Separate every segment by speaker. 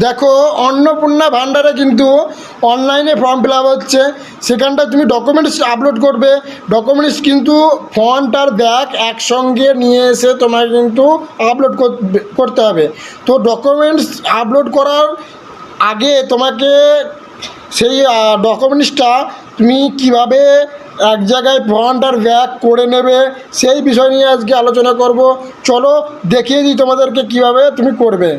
Speaker 1: দেখো, অন্নপূর্ণা ভাণ্ডারে কিন্তু অনলাইনে ফর্ম ফিল আপ হচ্ছে। সেখানটা তুমি ডকুমেন্টস আপলোড করবে। ডকুমেন্টস কিন্তু ফ্রন্ট আর ব্যাক একসঙ্গে নিয়ে এসে তোমাকে কিন্তু আপলোড করতে হবে। তো ডকুমেন্টস আপলোড করার আগে তোমাকে সেই ডকুমেন্টসটা তুমি কিভাবে এক জায়গায় ফ্রন্ট আর ব্যাক করে নেবে সেই বিষয় নিয়ে আজকে আলোচনা করব। চলো দেখিয়ে দিই তোমাদেরকে কিভাবে তুমি করবে।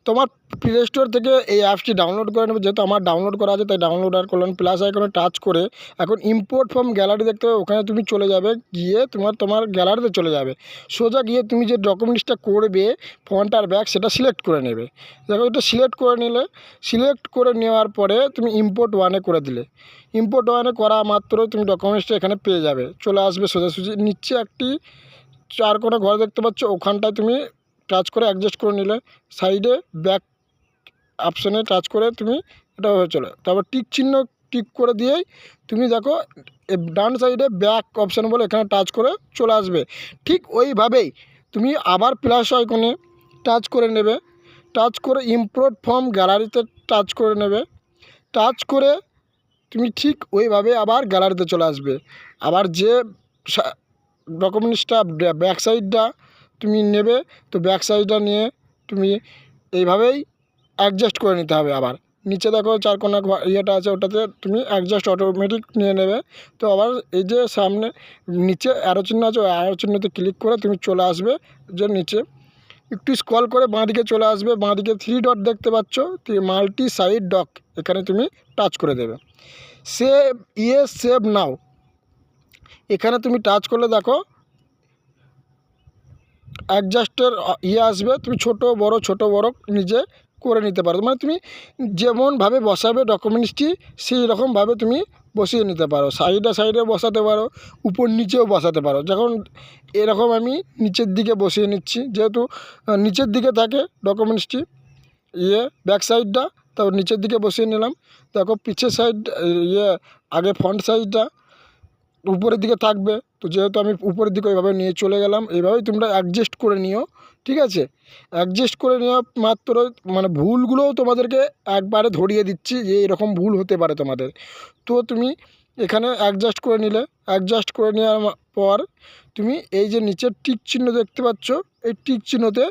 Speaker 1: তোমার প্লে স্টোর থেকে এই অ্যাপসটি ডাউনলোড করে নেবে। যেহেতু আমার ডাউনলোড করা আছে তাই ডাউনলোড আর করলাম। প্লাস আইকনে টাচ করে এখন ইম্পোর্ট ফ্রম গ্যালারি দেখতে হবে, ওখানে তুমি চলে যাবে। গিয়ে তোমার গ্যালারিতে চলে যাবে। সোজা গিয়ে তুমি যে ডকুমেন্টসটা করবে ফ্রন্ট আর ব্যাক সেটা সিলেক্ট করে নেবে। দেখো, এটা সিলেক্ট করে নিলে, সিলেক্ট করে নেওয়ার পরে তুমি ইম্পোর্ট ওয়ানে করে দিলে। ইম্পোর্ট ওয়ানে করা মাত্র তুমি ডকুমেন্টসটা এখানে পেয়ে যাবে, চলে আসবে সোজাসুজি। নিচে একটি চার কোণা ঘর দেখতে পাচ্ছ, ওখানটায় তুমি টাচ করে অ্যাডজাস্ট করে নিলে। সাইডে ব্যাক অপশানে টাচ করে তুমি এটা হয়ে চলে, তারপর টিক চিহ্ন টিক করে দিয়েই তুমি দেখো ডান সাইডে ব্যাক অপশান বলে এখানে টাচ করে চলে আসবে। ঠিক ওইভাবেই তুমি আবার প্লাস আইকনে টাচ করে নেবে। টাচ করে ইম্পোর্ট ফ্রম গ্যালারিতে টাচ করে নেবে। টাচ করে তুমি ঠিক ওইভাবে আবার গ্যালারিতে চলে আসবে। আবার যে ডকুমেন্টসটা ব্যাক সাইডটা তুমি নেবে, তো ব্যাক সাইডটা নিয়ে তুমি এইভাবেই অ্যাডজাস্ট করে নিতে হবে। আবার নিচে দেখো চার কোণা ইয়েটা আছে, ওটাতে তুমি অ্যাডজাস্ট অটোমেটিক নিয়ে নেবে। তো আবার এই যে সামনে নিচে অ্যারো চিহ্ন আছে, ওই অ্যারো চিহ্নতে ক্লিক করে তুমি চলে আসবে। যে নিচে একটু স্ক্রল করে বাঁদিকে চলে আসবে। বাঁদিকে 3 ডট দেখতে পাচ্ছ, মাল্টি সাইড ডক, এখানে তুমি টাচ করে দেবে। সেভ ইয়েস সেভ নাও, এখানে তুমি টাচ করলে দেখো অ্যাডজাস্টের আসবে। তুমি ছোট বড় নিজে করে নিতে পারো। মানে তুমি যেমনভাবে বসাবে ডকুমেন্টসটি সেই রকমভাবে তুমি বসিয়ে নিতে পারো। সাইডে বসাতে পারো, উপর নিচেও বসাতে পারো। যখন এরকম আমি নিচের দিকে বসিয়ে নিচ্ছি, যেহেতু নিচের দিকে থাকে ডকুমেন্টসটি ব্যাক সাইডটা, তারপর নিচের দিকে বসিয়ে নিলাম। দেখো পিছের সাইড আগে ফ্রন্ট সাইডটা উপরের দিকে থাকবে। তো যেহেতু আমি উপরের দিকে ওইভাবে নিয়ে চলে গেলাম। এইভাবেই তোমরা অ্যাডজাস্ট করে নিও, ঠিক আছে? অ্যাডজাস্ট করে নেওয়া মাত্র মানে ভুলগুলোও তোমাদেরকে একবারে ধরিয়ে দিচ্ছি যে এরকম ভুল হতে পারে তোমাদের। তো তুমি এখানে অ্যাডজাস্ট করে নিলে। অ্যাডজাস্ট করে নেওয়ার পর তুমি এই যে নিচের টিক চিহ্ন দেখতে পাচ্ছ, এই টিক চিহ্নতে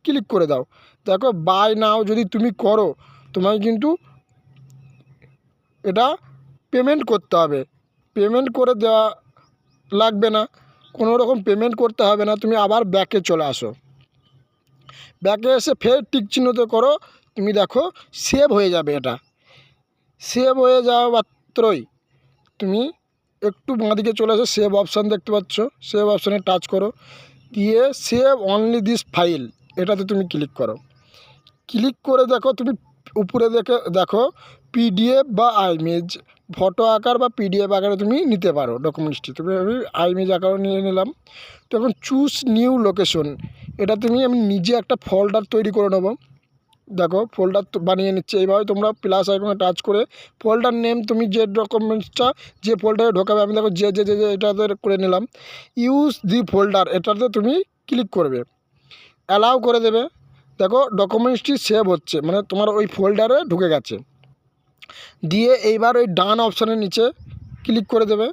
Speaker 1: ক্লিক করে দাও। দেখো, বাই নাও যদি তুমি করো তোমায় কিন্তু এটা পেমেন্ট করতে হবে। পেমেন্ট করে দেওয়া লাগবে না, কোনো রকম পেমেন্ট করতে হবে না। তুমি আবার ব্যাকে চলে আসো। ব্যাকে এসে ফের টিক চিহ্নতে করো, তুমি দেখো সেভ হয়ে যাবে। এটা সেভ হয়ে যাওয়া মাত্রই তুমি একটু বাঁদিকে চলে আসো, সেভ অপশান দেখতে পাচ্ছ, সেভ অপশানে টাচ করো। দিয়ে সেভ অনলি দিস ফাইল, এটাতে তুমি ক্লিক করো। ক্লিক করে দেখো তুমি উপরে দেখো পিডিএফ বা আইমেজ, ফটো আকার বা পিডিএফ আকারে তুমি নিতে পারো ডকুমেন্টসটি। তুমি আমি আইমেজ আকারও নিয়ে নিলাম। তো এখন চুজ নিউ লোকেশন, এটা আমি নিজে একটা ফোল্ডার তৈরি করে নেবো। দেখো ফোল্ডার বানিয়ে নিচ্ছে। এইভাবে তোমরা প্লাস আইকনে টাচ করে ফোল্ডার নেম তুমি যে ডকুমেন্টসটা যে ফোল্ডারে ঢোকাবে, আমি দেখো যে এটাতে করে নিলাম। ইউজ দি ফোল্ডার, এটাতে তুমি ক্লিক করবে, অ্যালাউ করে দেবে। দেখো ডকুমেন্টসটি সেভ হচ্ছে, মানে তোমার ওই ফোল্ডারে ঢুকে গেছে। দিয়ে এইবার ওই ডান অপশানের নিচে ক্লিক করে দেবে।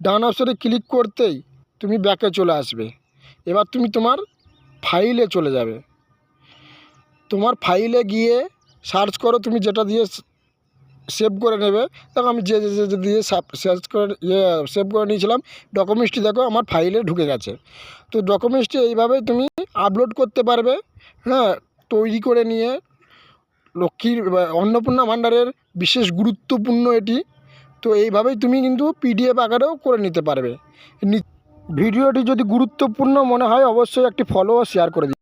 Speaker 1: ডান অপশানে ক্লিক করতেই তুমি ব্যাকে চলে আসবে। এবার তুমি তোমার ফাইলে চলে যাবে। তোমার ফাইলে গিয়ে সার্চ করো তুমি যেটা দিয়ে সেভ করে নেবে। দেখো আমি যে দিয়ে সার্চ করে সেভ করে নিয়েছিলাম ডকুমেন্টসটি, দেখো আমার ফাইলে ঢুকে গেছে। তো ডকুমেন্টসটি এইভাবেই তুমি আপলোড করতে পারবে। হ্যাঁ, তৈরি করে নিয়ে লক্ষ্মীর অন্নপূর্ণা ভাণ্ডারের বিশেষ গুরুত্বপূর্ণ এটি। তো এইভাবেই তুমি কিন্তু পিডিএফ আকারেও করে নিতে পারবে। ভিডিওটি যদি গুরুত্বপূর্ণ মনে হয় অবশ্যই একটি ফলো ও শেয়ার করে দিন।